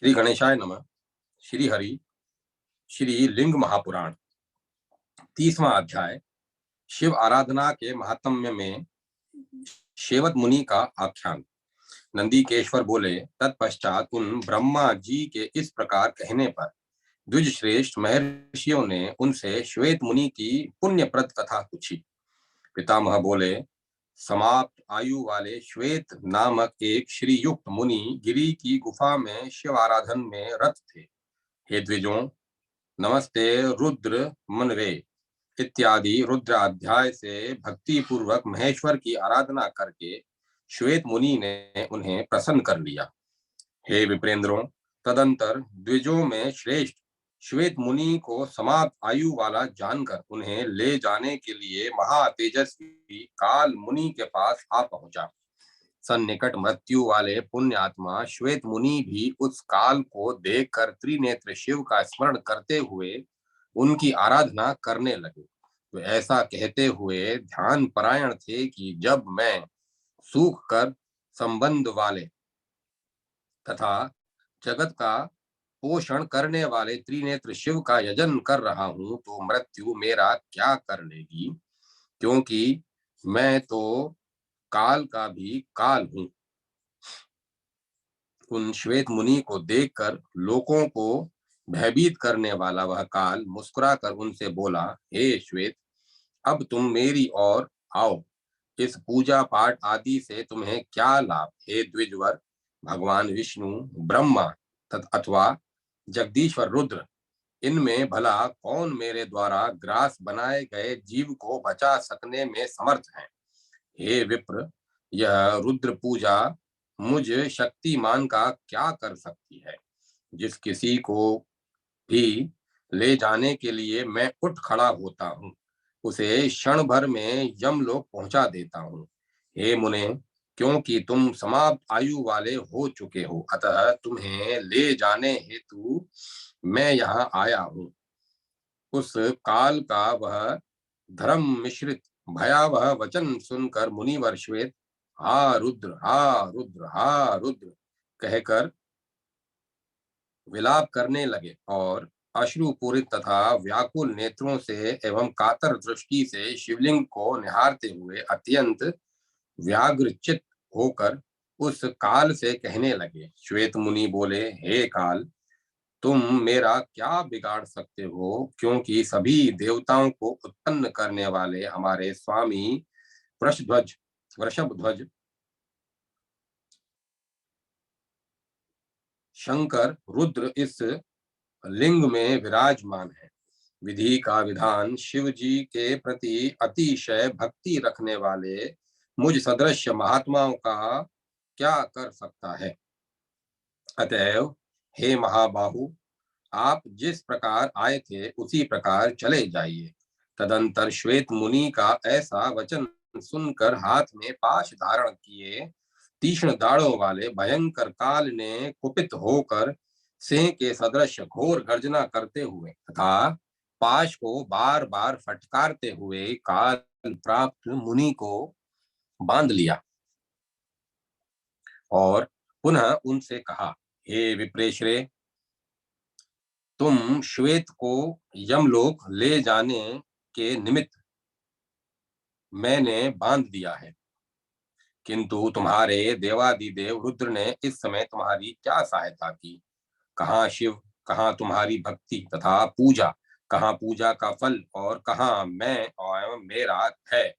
श्री गणेशाय नमः। श्री हरि श्री लिंग महापुराण 30वां अध्याय शिव आराधना के महात्म्य में शेवत मुनि का आख्यान। नंदीकेश्वर बोले, तत्पश्चात उन ब्रह्मा जी के इस प्रकार कहने पर द्विज श्रेष्ठ महर्षियों ने उनसे श्वेत मुनि की पुण्यप्रद कथा पूछी। पितामह बोले, समाप्त आयु वाले श्वेत नामक एक श्रीयुक्त मुनि गिरी की गुफा में शिव आराधन में रत थे। हे द्विजों, नमस्ते रुद्र मनवे इत्यादि रुद्राध्याय से भक्ति पूर्वक महेश्वर की आराधना करके श्वेत मुनि ने उन्हें प्रसन्न कर लिया। हे विप्रेंद्रों, तदंतर द्विजों में श्रेष्ठ श्वेत मुनि को समाप्त आयु वाला जानकर उन्हें ले जाने के लिए महातेजस्वी काल मुनि के पास आ पहुंचा। सन्निकट मृत्यु वाले पुण्यात्मा श्वेत मुनि भी उस काल को देखकर त्रिनेत्र शिव का स्मरण करते हुए उनकी आराधना करने लगे। तो ऐसा कहते हुए ध्यान परायण थे कि जब मैं सूख कर संबंध वाले तथा जगत का पोषण करने वाले त्रिनेत्र शिव का यजन कर रहा हूं तो मृत्यु मेरा क्या कर लेगी, क्योंकि मैं तो काल का भी काल हूं। उन श्वेत मुनि को देखकर लोगों को भयभीत करने वाला वह काल मुस्कुराकर उनसे बोला, हे श्वेत, अब तुम मेरी ओर आओ। इस पूजा पाठ आदि से तुम्हें क्या लाभ। हे द्विजवर, भगवान विष्णु, ब्रह्मा अथवा जगदीश्वर रुद्र, इनमें भला कौन मेरे द्वारा ग्रास बनाए गए जीव को बचा सकने में समर्थ है। हे विप्र, यह रुद्र पूजा मुझ शक्तिमान का क्या कर सकती है। जिस किसी को भी ले जाने के लिए मैं उठ खड़ा होता हूँ, उसे क्षण भर में यमलोक पहुंचा देता हूँ। हे मुने, क्योंकि तुम समाप्त आयु वाले हो चुके हो, अतः तुम्हें ले जाने हेतु मैं यहाँ आया हूँ। उस काल का वह धर्म मिश्रित भयावह वचन सुनकर मुनिवर श्वेत हा रुद्र, हा रुद्र, हा रुद्र कहकर विलाप करने लगे और अश्रुपूरित तथा व्याकुल नेत्रों से एवं कातर दृष्टि से शिवलिंग को निहारते हुए अत्यंत व्याग्रचित होकर उस काल से कहने लगे। श्वेत मुनि बोले, हे काल, तुम मेरा क्या बिगाड़ सकते हो, क्योंकि सभी देवताओं को उत्पन्न करने वाले हमारे स्वामी वृषध्वज वृषभध्वज शंकर रुद्र इस लिंग में विराजमान है। विधि का विधान शिव जी के प्रति अतिशय भक्ति रखने वाले मुझ सदृश महात्माओं का क्या कर सकता है। अतएव हे महाबाहु, आप जिस प्रकार आए थे उसी प्रकार चले जाइए। तदंतर श्वेत मुनि का ऐसा वचन सुनकर हाथ में पाश धारण किए तीक्ष्ण दाढ़ों वाले भयंकर काल ने कुपित होकर सिंह के सदृश घोर गर्जना करते हुए तथा पाश को बार बार फटकारते हुए काल प्राप्त मुनि को बांध लिया और पुनः उनसे कहा, हे विप्रेश्रे, तुम श्वेत को यमलोक ले जाने के निमित्त मैंने बांध दिया है, किंतु तुम्हारे देवादिदेव रुद्र ने इस समय तुम्हारी क्या सहायता की। कहाँ शिव, कहाँ तुम्हारी भक्ति तथा पूजा, कहाँ पूजा का फल और कहाँ मैं और मेरा है।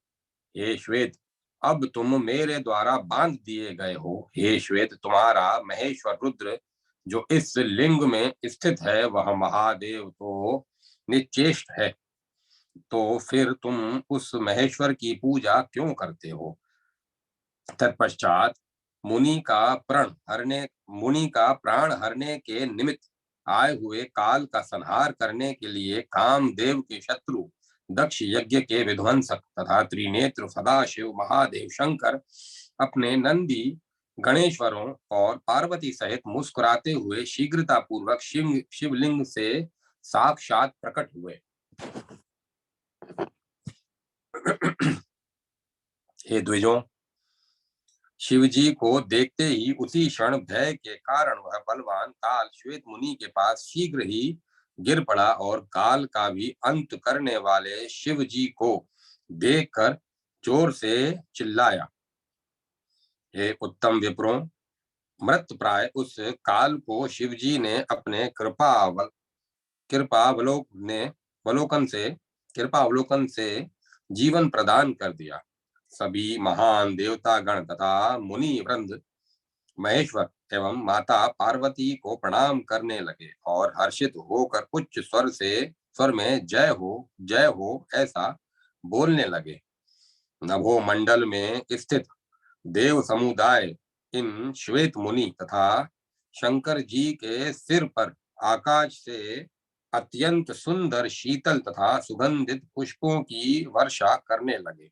हे श्वेत, अब तुम मेरे द्वारा बांध दिए गए हो। हे श्वेत, तुम्हारा महेश्वर रुद्र जो इस लिंग में स्थित है वह महादेव तो निश्चेष्ट है, तो फिर तुम उस महेश्वर की पूजा क्यों करते हो। तत्पश्चात मुनि का प्राण हरने के निमित्त आए हुए काल का संहार करने के लिए कामदेव के शत्रु दक्ष यज्ञ के विध्वंसक तथा त्रिनेत्र सदाशिव महादेव शंकर अपने नंदी गणेश्वरों और पार्वती सहित मुस्कुराते हुए शीघ्रता पूर्वक शिवलिंग से साक्षात प्रकट हुए। हे द्विजों, शिवजी को देखते ही उसी क्षण भय के कारण वह बलवान काल श्वेत मुनि के पास शीघ्र ही गिर पड़ा और काल का भी अंत करने वाले शिवजी को देखकर जोर से चिल्लाया, हे उत्तम विप्रों, मृत प्राय उस काल को शिवजी ने अपने कृपावलोकन से जीवन प्रदान कर दिया। सभी महान देवता गण तथा मुनि वृंद महेश्वर एवं माता पार्वती को प्रणाम करने लगे और हर्षित होकर उच्च स्वर में जय हो ऐसा बोलने लगे। नभो मंडल में स्थित देव समुदाय इन श्वेत मुनि तथा शंकर जी के सिर पर आकाश से अत्यंत सुंदर शीतल तथा सुगंधित पुष्पों की वर्षा करने लगे।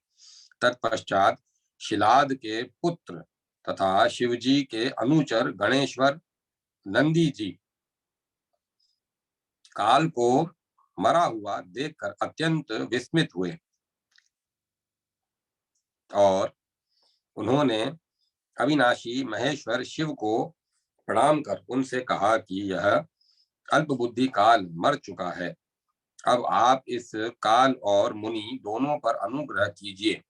तत्पश्चात शिलाद के पुत्र तथा शिवजी के अनुचर गणेश्वर नंदी जी काल को मरा हुआ देखकर अत्यंत विस्मित हुए और उन्होंने अविनाशी महेश्वर शिव को प्रणाम कर उनसे कहा कि यह अल्पबुद्धि काल मर चुका है, अब आप इस काल और मुनि दोनों पर अनुग्रह कीजिए।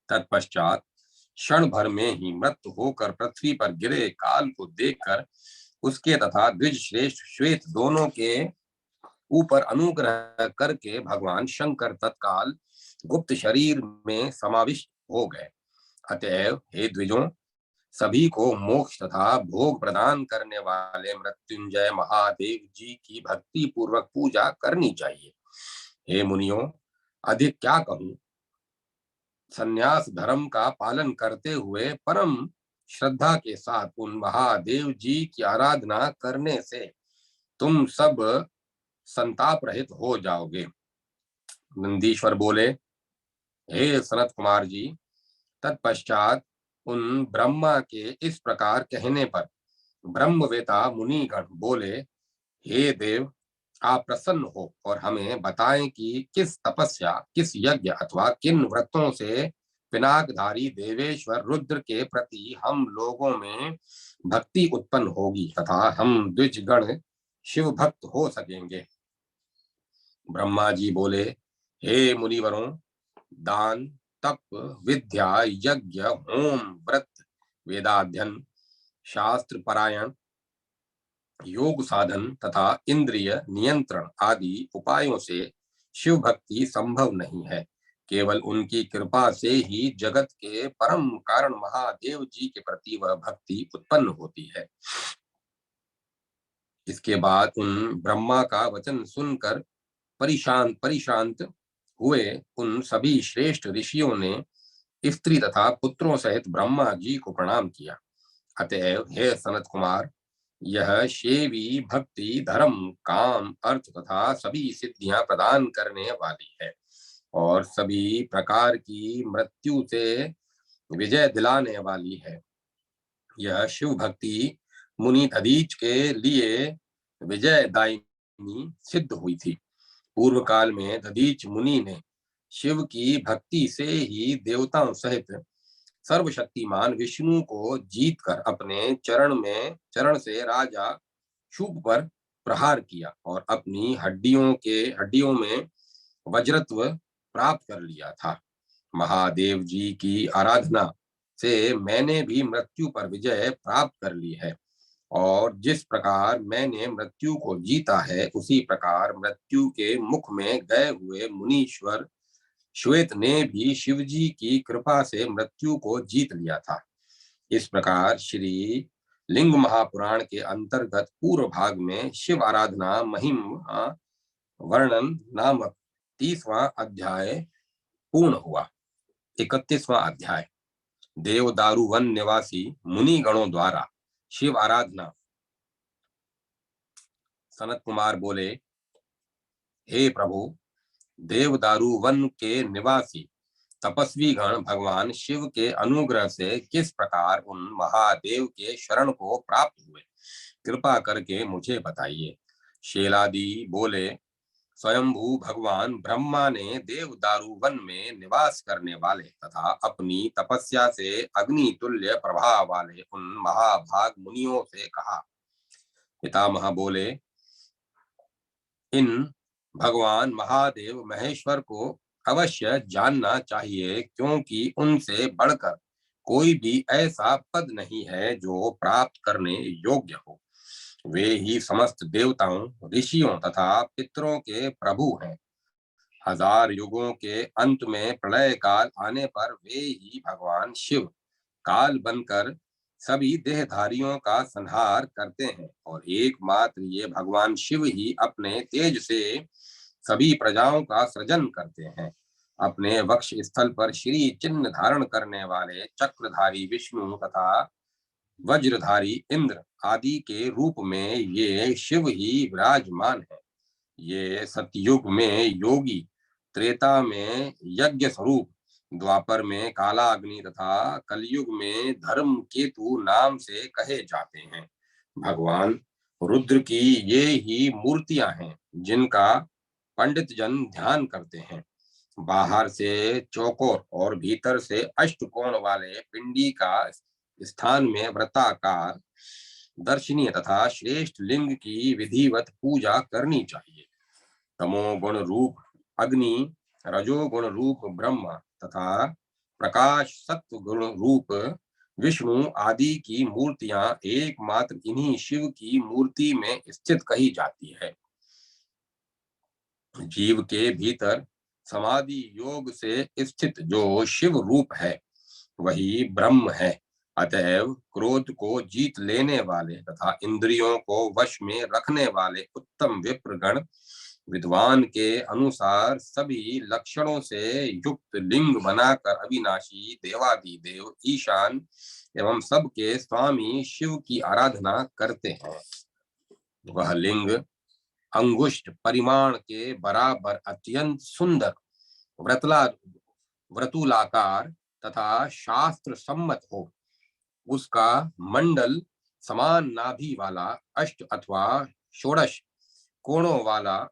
तत्पश्चात क्षण भर में ही मृत होकर पृथ्वी पर गिरे काल को देखकर उसके तथा द्विज श्रेष्ठ श्वेत दोनों के ऊपर अनुग्रह करके भगवान शंकर तत्काल गुप्त शरीर में समाविष्ट हो गए। अतएव हे द्विजों, सभी को मोक्ष तथा भोग प्रदान करने वाले मृत्युंजय महादेव जी की भक्ति पूर्वक पूजा करनी चाहिए। हे मुनियों, अधिक क्या कहूं, संन्यास धर्म का पालन करते हुए परम श्रद्धा के साथ उन महादेव जी की आराधना करने से तुम सब संताप रहित हो जाओगे। नंदीश्वर बोले, हे सनत कुमार जी, तत्पश्चात उन ब्रह्मा के इस प्रकार कहने पर ब्रह्मवेता मुनिगण बोले, हे देव, आप प्रसन्न हो और हमें बताएं कि किस तपस्या, किस यज्ञ अथवा किन व्रतों से पिनाकधारी देवेश्वर रुद्र के प्रति हम लोगों में भक्ति उत्पन्न होगी तथा हम द्विजगण शिव भक्त हो सकेंगे। ब्रह्मा जी बोले, हे मुनिवरों, दान, तप, विद्या, यज्ञ, होम, व्रत, वेदाध्ययन, शास्त्र पारायण, योग साधन तथा इंद्रिय नियंत्रण आदि उपायों से शिव भक्ति संभव नहीं है। केवल उनकी कृपा से ही जगत के परम कारण महादेव जी के प्रति वह भक्ति उत्पन्न होती है। इसके बाद उन ब्रह्मा का वचन सुनकर परिशांत हुए उन सभी श्रेष्ठ ऋषियों ने स्त्री तथा पुत्रों सहित ब्रह्मा जी को प्रणाम किया। अतएव हे सनत कुमार, यह शैवी भक्ति धर्म, काम, अर्थ तथा सभी सिद्धियां प्रदान करने वाली है और सभी प्रकार की मृत्यु से विजय दिलाने वाली है। यह शिव भक्ति मुनि दधीच के लिए विजयदायिनी सिद्ध हुई थी। पूर्व काल में दधीच मुनि ने शिव की भक्ति से ही देवताओं सहित सर्वशक्तिमान विष्णु को जीतकर अपने चरण से राजा शुभ पर प्रहार किया और अपनी हड्डियों में वज्रत्व प्राप्त कर लिया था। महादेव जी की आराधना से मैंने भी मृत्यु पर विजय प्राप्त कर ली है और जिस प्रकार मैंने मृत्यु को जीता है उसी प्रकार मृत्यु के मुख में गए हुए मुनीश्वर श्वेत ने भी शिवजी की कृपा से मृत्यु को जीत लिया था। इस प्रकार श्री लिंग महापुराण के अंतर्गत पूर्व भाग में शिव आराधना महिमा वर्णन नामक 30वां अध्याय पूर्ण हुआ। 31वां अध्याय, देवदारू वन निवासी मुनि गणों द्वारा शिव आराधना। सनत कुमार बोले, हे प्रभु, देवदारू वन के निवासी तपस्वी गण भगवान शिव के अनुग्रह से किस प्रकार उन महादेव के शरण को प्राप्त हुए, कृपा करके मुझे बताइए। शेलादी बोले, स्वयंभू भगवान ब्रह्मा ने देवदारू वन में निवास करने वाले तथा अपनी तपस्या से अग्नि तुल्य प्रभाव वाले उन महाभाग मुनियों से कहा। पितामह बोले, इन भगवान महादेव महेश्वर को अवश्य जानना चाहिए, क्योंकि उनसे बढ़कर कोई भी ऐसा पद नहीं है जो प्राप्त करने योग्य हो। वे ही समस्त देवताओं, ऋषियों तथा पितरों के प्रभु हैं। हजार युगों के अंत में प्रलय काल आने पर वे ही भगवान शिव काल बनकर सभी देहधारियों का संहार करते हैं और एकमात्र ये भगवान शिव ही अपने तेज से सभी प्रजाओं का सृजन करते हैं। अपने वक्ष स्थल पर श्री चिन्ह धारण करने वाले चक्रधारी विष्णु तथा वज्रधारी इंद्र आदि के रूप में ये शिव ही विराजमान है। ये सतयुग में योगी, त्रेता में यज्ञ स्वरूप, द्वापर में काला अग्नि तथा कलयुग में धर्म केतु नाम से कहे जाते हैं। भगवान रुद्र की ये ही मूर्तियां हैं जिनका पंडित जन ध्यान करते हैं। बाहर से चौकोर और भीतर से अष्टकोण वाले पिंडी का स्थान में व्रताकार दर्शनीय तथा श्रेष्ठ लिंग की विधिवत पूजा करनी चाहिए। तमोगुण रूप अग्नि, रजोगुण रूप ब्रह्म तथा प्रकाश सत्व गुण रूप विष्णु आदि की मूर्तियां एकमात्र इन्हीं शिव की मूर्ति में स्थित कही जाती है। जीव के भीतर समाधि योग से स्थित जो शिव रूप है वही ब्रह्म है। अतएव क्रोध को जीत लेने वाले तथा इंद्रियों को वश में रखने वाले उत्तम विप्रगण विद्वान के अनुसार सभी लक्षणों से युक्त लिंग बनाकर अविनाशी देवादिदेव ईशान एवं सबके स्वामी शिव की आराधना करते हैं। वह लिंग अंगुष्ठ परिमाण के बराबर अत्यंत सुंदर, व्रतुलाकार तथा शास्त्र सम्मत हो। उसका मंडल समान नाभि वाला, अष्ट अथवा षोडश कोणों वाला,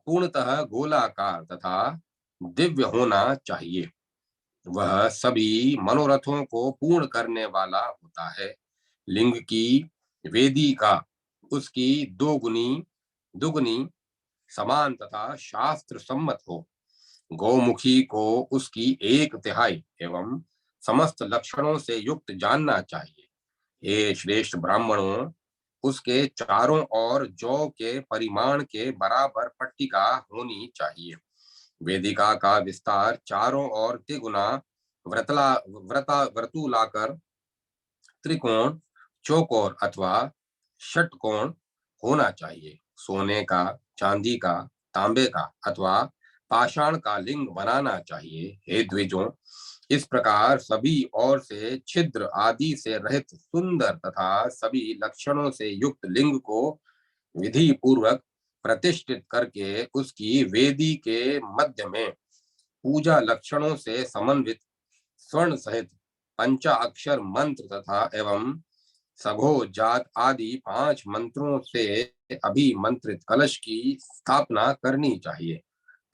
पूर्णतः गोलाकार तथा दिव्य होना चाहिए। वह सभी मनोरथों को पूर्ण करने वाला होता है। लिंग की वेदिका उसकी दुगुनी समान तथा शास्त्र सम्मत हो। गौमुखी को उसकी एक तिहाई एवं समस्त लक्षणों से युक्त जानना चाहिए। हे श्रेष्ठ ब्राह्मणों, उसके चारों ओर जौ के परिमाण के बराबर पट्टिका होनी चाहिए। वेदिका का विस्तार चारों ओर तिगुना व्रतुलाकर, त्रिकोण, चौकोर अथवा षटकोण होना चाहिए। सोने का, चांदी का, तांबे का अथवा पाषाण का लिंग बनाना चाहिए। हे द्विजों, इस प्रकार सभी ओर से छिद्र आदि से रहित सुंदर तथा सभी लक्षणों से युक्त लिंग को विधि पूर्वक प्रतिष्ठित करके उसकी वेदी के मध्य में पूजा लक्षणों से समन्वित स्वर्ण सहित पंचा अक्षर मंत्र तथा एवं सघो जात आदि 5 मंत्रों से अभिमंत्रित कलश की स्थापना करनी चाहिए।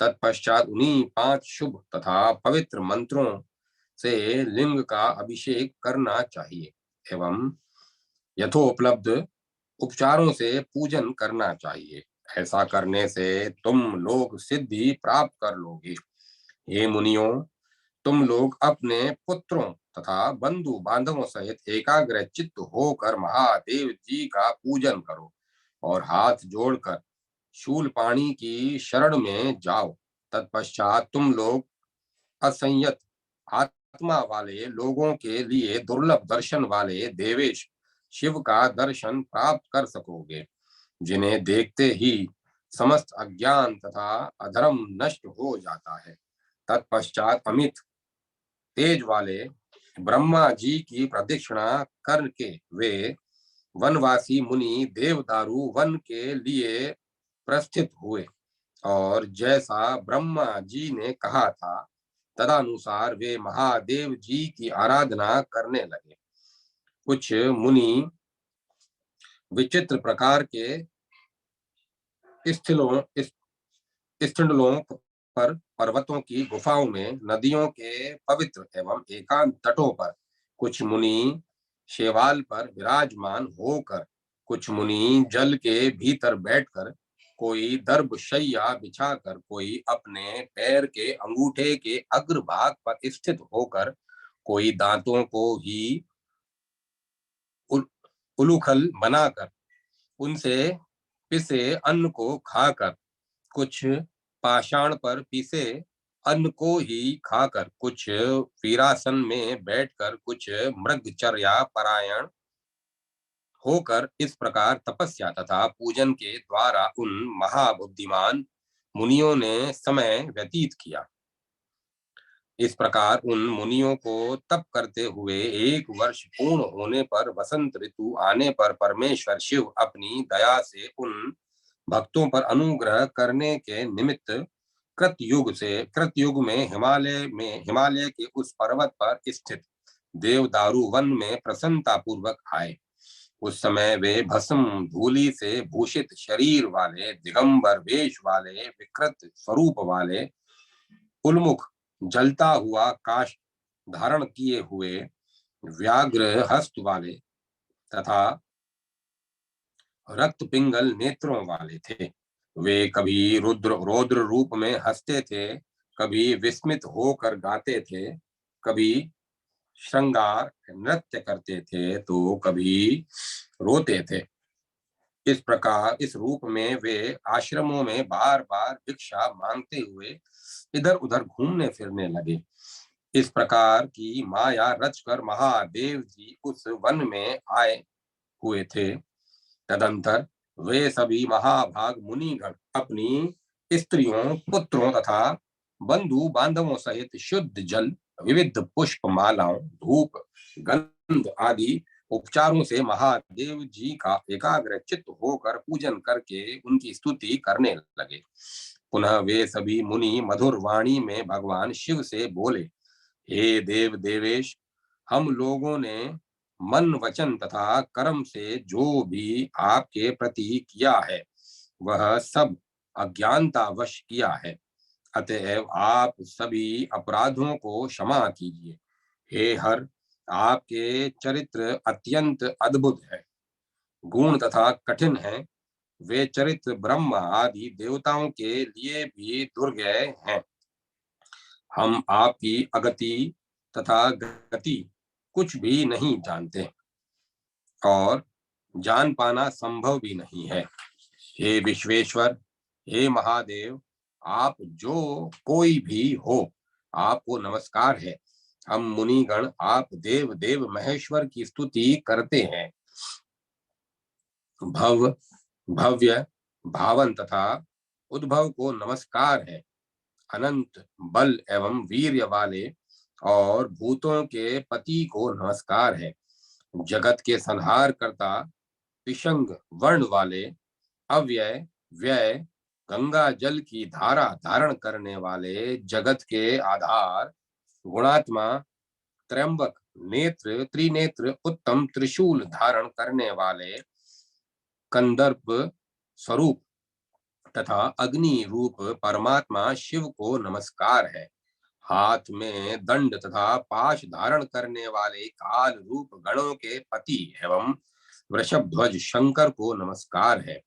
तत्पश्चात उन्हीं 5 शुभ तथा पवित्र मंत्रों से लिंग का अभिषेक करना चाहिए एवं यथोपलब्ध उपचारों से पूजन करना चाहिए। ऐसा करने से तुम लोग सिद्धि प्राप्त कर लोगे। हे मुनियों, तुम लोग अपने पुत्रों तथा बंधु बांधवों सहित एकाग्र चित्त होकर महादेव जी का पूजन करो और हाथ जोड़कर शूलपाणी की शरण में जाओ। तत्पश्चात तुम लोग असंयत आत्मा वाले लोगों के लिए दुर्लभ दर्शन वाले देवेश शिव का दर्शन प्राप्त कर सकोगे, जिन्हें देखते ही समस्त अज्ञान तथा अधर्म नष्ट हो जाता है। तत्पश्चात अमित तेज वाले ब्रह्मा जी की प्रदक्षिणा करके वे वनवासी मुनि देवदारू वन के लिए प्रस्थित हुए और जैसा ब्रह्मा जी ने कहा था तदनुसार वे महादेव जी की आराधना करने लगे। कुछ मुनि विचित्र प्रकार के स्टंडलों पर, पर्वतों की गुफाओं में, नदियों के पवित्र एवं एकांत तटों पर कुछ मुनि शेवाल पर विराजमान होकर, कुछ मुनि जल के भीतर बैठकर, कोई दर्भशय्या बिछाकर, कोई अपने पैर के अंगूठे के अग्रभाग पर स्थित होकर, कोई दांतों को ही उलूखल बनाकर, उनसे पिसे अन्न को खाकर, कुछ पाषाण पर पीसे अन्न को ही खाकर, कुछ वीरासन में बैठकर, कुछ मृगचर्या परायण होकर, इस प्रकार तपस्या तथा पूजन के द्वारा उन महाबुद्धिमान मुनियों ने समय व्यतीत किया। इस प्रकार उन मुनियों को तप करते हुए 1 वर्ष पूर्ण होने पर, वसंत ऋतु आने पर, परमेश्वर शिव अपनी दया से उन भक्तों पर अनुग्रह करने के निमित्त कृतयुग में हिमालय के उस पर्वत पर स्थित देवदारू वन में प्रसन्नता पूर्वक आए। उस समय वे भस्म धूलि से भूषित शरीर वाले, दिगंबर वेश वाले, विकृत स्वरूप वाले, उन्मुख जलता हुआ काष्ठ धारण किए हुए, व्याघ्र हस्त वाले तथा रक्त पिंगल नेत्रों वाले थे। वे कभी रौद्र रूप में हंसते थे, कभी विस्मित होकर गाते थे, कभी श्रृंगार नृत्य करते थे, तो कभी रोते थे। इस प्रकार इस रूप में वे आश्रमों में बार बार भिक्षा मांगते हुए इधर उधर घूमने फिरने लगे। इस प्रकार की माया रचकर महादेव जी उस वन में आए हुए थे। तदंतर वे सभी महाभाग मुनिगण अपनी स्त्रियों, पुत्रों तथा बंधु बांधवों सहित शुद्ध जल, विविध पुष्प मालाओं, धूप, गंध आदि उपचारों से महादेव जी का एकाग्र चित्त होकर पूजन करके उनकी स्तुति करने लगे। पुनः वे सभी मुनि मधुर वाणी में भगवान शिव से बोले, हे देव देवेश, हम लोगों ने मन, वचन तथा कर्म से जो भी आपके प्रति किया है, वह सब अज्ञानतावश किया है। अतएव आप सभी अपराधों को क्षमा कीजिए। हे हर, आपके चरित्र अत्यंत अद्भुत है, गुण तथा कठिन है। वे चरित्र ब्रह्म आदि देवताओं के लिए भी दुर्गय हैं। हम आपकी अगति तथा गति कुछ भी नहीं जानते और जान पाना संभव भी नहीं है। हे विश्वेश्वर, हे महादेव, आप जो कोई भी हो, आपको नमस्कार है। हम मुनिगण आप देव देव महेश्वर की स्तुति करते हैं। भव, भव्य, भावन तथा उद्भव को नमस्कार है। अनंत बल एवं वीर्य वाले और भूतों के पति को नमस्कार है। जगत के संहार करता, विषंग वर्ण वाले, अव्यय, व्यय, गंगा जल की धारा धारण करने वाले, जगत के आधार, गुणात्मा, त्रयंबक, नेत्र, त्रिनेत्र, उत्तम त्रिशूल धारण करने वाले, कंदर्प स्वरूप तथा अग्नि रूप परमात्मा शिव को नमस्कार है। हाथ में दंड तथा पाश धारण करने वाले काल रूप गणों के पति एवं वृषभ ध्वज शंकर को नमस्कार है।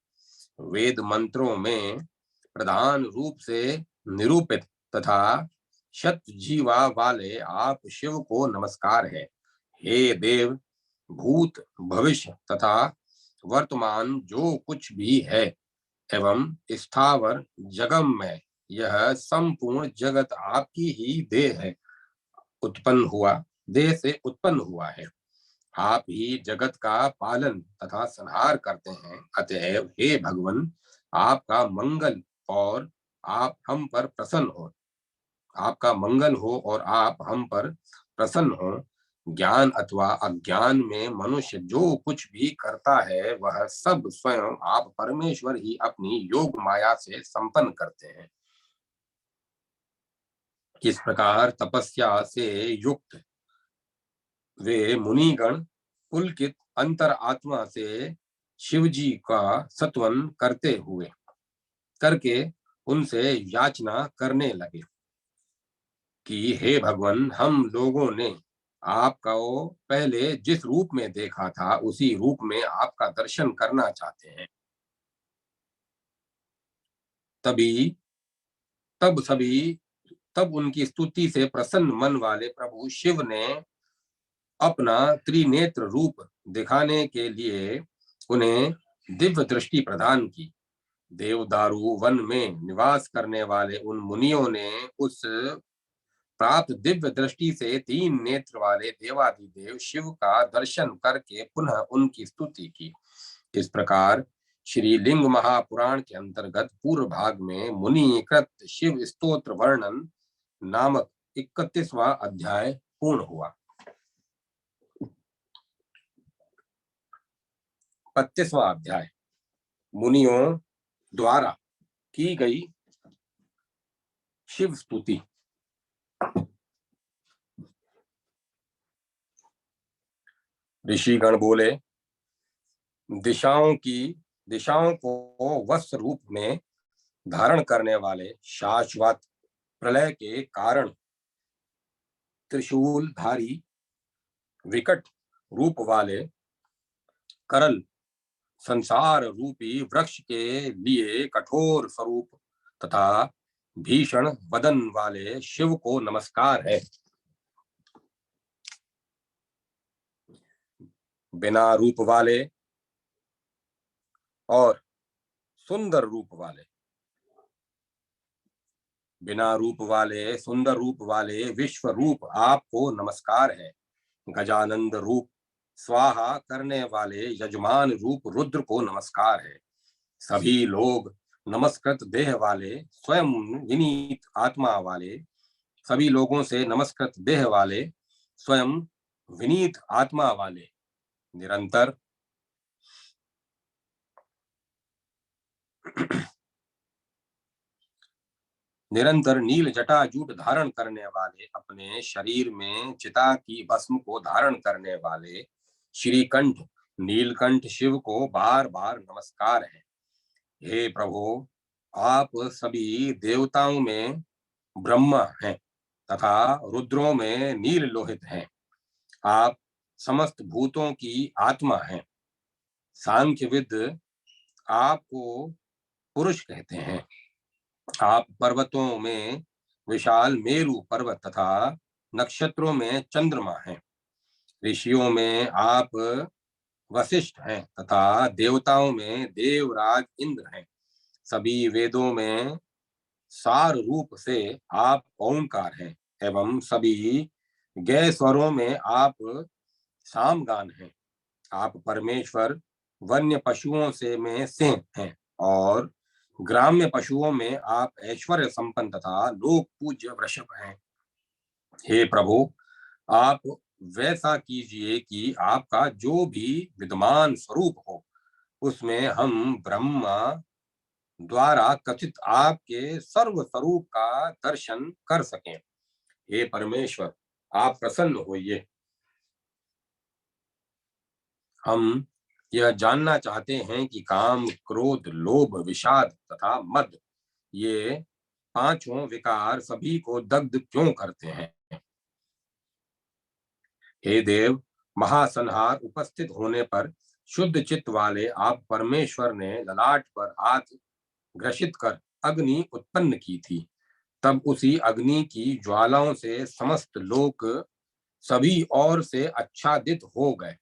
वेद मंत्रों में प्रधान रूप से निरूपित तथा शत जीवा वाले आप शिव को नमस्कार है। हे देव, भूत, भविष्य तथा वर्तमान जो कुछ भी है एवं स्थावर जगम में, यह संपूर्ण जगत आपकी ही देह है, उत्पन्न हुआ, देह से उत्पन्न हुआ है। आप ही जगत का पालन तथा संहार करते हैं। अतएव हे भगवान, आपका मंगल और आप हम पर प्रसन्न हो, आपका मंगल हो और आप हम पर प्रसन्न हो। ज्ञान अथवा अज्ञान में मनुष्य जो कुछ भी करता है, वह सब स्वयं आप परमेश्वर ही अपनी योग माया से संपन्न करते हैं। इस प्रकार तपस्या से युक्त वे मुनिगण पुलकित अंतर आत्मा से शिव जी का सत्वन करके उनसे याचना करने लगे कि हे भगवान, हम लोगों ने आपका पहले जिस रूप में देखा था उसी रूप में आपका दर्शन करना चाहते हैं। तभी तब सभी तब उनकी स्तुति से प्रसन्न मन वाले प्रभु शिव ने अपना त्रिनेत्र रूप दिखाने के लिए उन्हें दिव्य दृष्टि प्रदान की। देवदारू वन में निवास करने वाले उन मुनियों ने उस प्राप्त दिव्य दृष्टि से तीन नेत्र वाले देवादिदेव शिव का दर्शन करके पुनः उनकी स्तुति की। इस प्रकार श्री लिंग महापुराण के अंतर्गत पूर्व भाग में मुनिकृत शिव स्तोत्र वर्णन नामक 31वां अध्याय पूर्ण हुआ। 32वां अध्याय मुनियों द्वारा की गई शिव स्तुति। ऋषिगण बोले, दिशाओं को वस्त्र रूप में धारण करने वाले शाश्वत प्रलय के कारण त्रिशूलधारी विकट रूप वाले करल संसार रूपी वृक्ष के लिए कठोर स्वरूप तथा भीषण वदन वाले शिव को नमस्कार है। बिना रूप वाले और सुंदर रूप वाले विश्व रूप आपको नमस्कार है। गजानंद रूप स्वाहा करने वाले यजमान रूप रुद्र को नमस्कार है। सभी लोग नमस्कृत देह वाले स्वयं विनीत आत्मा वाले सभी लोगों से नमस्कृत देह वाले स्वयं विनीत आत्मा वाले निरंतर नील जटाजूट धारण करने वाले, अपने शरीर में चिता की भस्म को धारण करने वाले श्रीकंठ नीलकंठ शिव को बार बार नमस्कार है। हे प्रभु, आप सभी देवताओं में ब्रह्मा हैं तथा रुद्रों में नील लोहित हैं। आप समस्त भूतों की आत्मा हैं। सांख्यविद आपको पुरुष कहते हैं। आप पर्वतों में विशाल मेरु पर्वत तथा नक्षत्रों में चंद्रमा हैं। ऋषियों में आप वशिष्ठ हैं तथा देवताओं में देवराज इंद्र हैं। सभी वेदों में सार रूप से आप ओंकार हैं एवं सभी गै स्वरों में आप सामगान हैं। आप परमेश्वर वन्य पशुओं से में सिंह हैं और ग्राम्य पशुओं में आप ऐश्वर्य संपन्न तथा लोक पूज्य वृषभ हैं। हे प्रभु, आप वैसा कीजिए कि आपका जो भी विद्यमान स्वरूप हो उसमें हम ब्रह्मा द्वारा कथित आपके सर्व स्वरूप का दर्शन कर सकें। हे परमेश्वर, आप प्रसन्न होइए। हम यह जानना चाहते हैं कि काम, क्रोध, लोभ, विषाद तथा मद ये पांचों विकार सभी को दग्ध क्यों करते हैं। हे देव, महासंहार उपस्थित होने पर शुद्ध चित्त वाले आप परमेश्वर ने ललाट पर हाथ ग्रसित कर अग्नि उत्पन्न की थी। तब उसी अग्नि की ज्वालाओं से समस्त लोक सभी ओर से आच्छादित हो गए।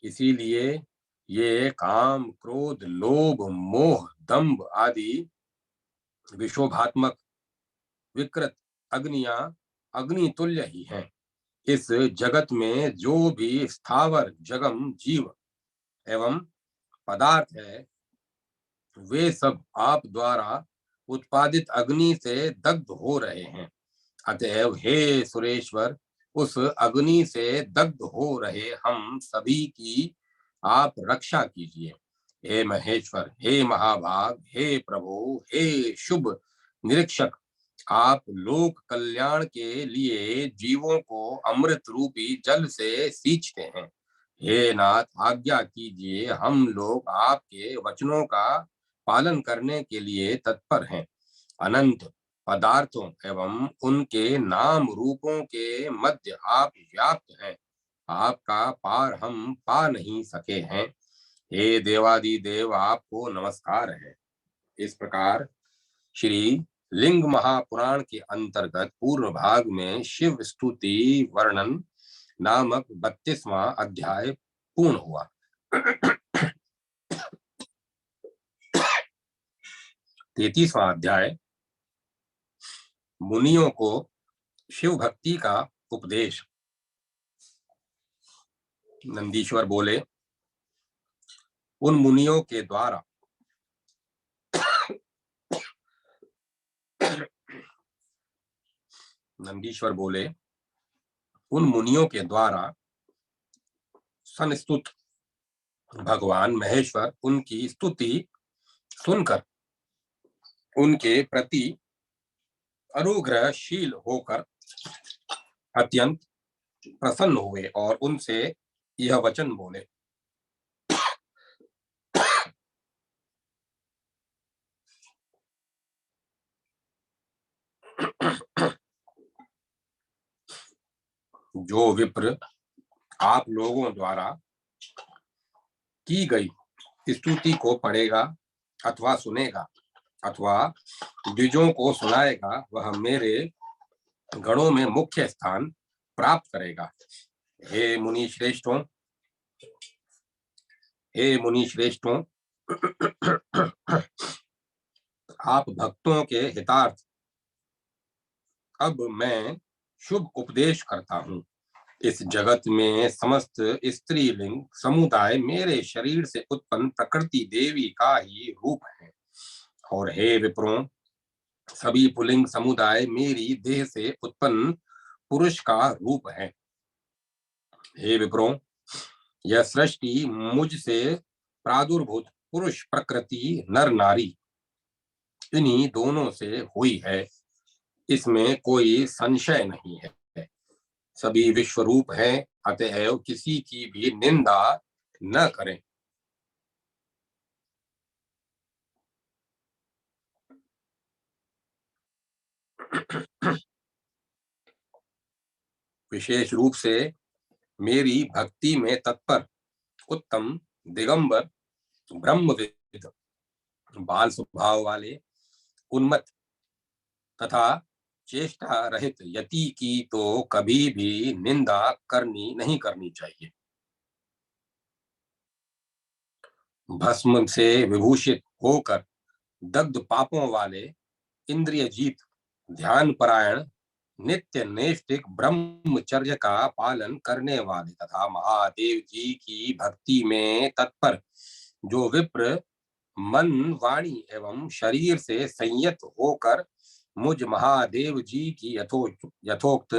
इसीलिए ये काम, क्रोध, लोभ, मोह, दंभ आदि विशोभात्मक विकृत अग्नियां अग्नि तुल्य ही हैं। इस जगत में जो भी स्थावर जगम जीव एवं पदार्थ है वे सब आप द्वारा उत्पादित अग्नि से दग्ध हो रहे हैं। अतएव हे सुरेश्वर, उस अग्नि से दग्ध हो रहे हम सभी की आप रक्षा कीजिए। हे महेश्वर, हे महाभाग, हे प्रभु, हे शुभ निरीक्षक, आप लोक कल्याण के लिए जीवों को अमृत रूपी जल से सींचते हैं। हे नाथ, आज्ञा कीजिए, हम लोग आपके वचनों का पालन करने के लिए तत्पर हैं। अनंत पदार्थों एवं उनके नाम रूपों के मध्य आप व्याप्त हैं, आपका पार हम पा नहीं सके हैं। हे देवादिदेव, आपको नमस्कार है। इस प्रकार श्री लिंग महापुराण के अंतर्गत पूर्व भाग में शिव स्तुति वर्णन नामक 32वां अध्याय पूर्ण हुआ। 33वां अध्याय मुनियों को शिव भक्ति का उपदेश। नंदीश्वर बोले, उन मुनियों के द्वारा नंदीश्वर बोले, उन मुनियों के द्वारा संस्तुत भगवान महेश्वर उनकी स्तुति सुनकर उनके प्रति अनुग्रहशील होकर अत्यंत प्रसन्न हुए और उनसे यह वचन बोले, जो विप्र आप लोगों द्वारा की गई स्तुति को पढ़ेगा अथवा सुनेगा अथवा द्विजों को सुनाएगा, वह मेरे गणों में मुख्य स्थान प्राप्त करेगा। हे मुनि श्रेष्ठों, हे मुनि श्रेष्ठों, आप भक्तों के हितार्थ अब मैं शुभ उपदेश करता हूँ। इस जगत में समस्त स्त्रीलिंग समुदाय मेरे शरीर से उत्पन्न प्रकृति देवी का ही रूप है, और हे विप्रों, सभी पुल्लिंग समुदाय मेरी देह से उत्पन्न पुरुष का रूप है। हे विप्रों, यह सृष्टि मुझसे प्रादुर्भूत पुरुष प्रकृति नर नारी इन्हीं दोनों से हुई है, इसमें कोई संशय नहीं है। सभी विश्व रूप है, अतएव किसी की भी निंदा न करें। विशेष रूप से मेरी भक्ति में तत्पर उत्तम दिगंबर ब्रह्मविद बाल स्वभाव वाले उन्मत्त तथा चेष्टा रहित यति की तो कभी भी निंदा करनी नहीं करनी चाहिए। भस्म से विभूषित होकर दग्ध पापों वाले इंद्रिय जीत ध्यान परायण नित्य नैष्ठिक ब्रह्मचर्य का पालन करने वाले तथा महादेव जी की भक्ति में तत्पर जो विप्र मन वाणी एवं शरीर से संयत होकर मुझ महादेव जी की यथोक्त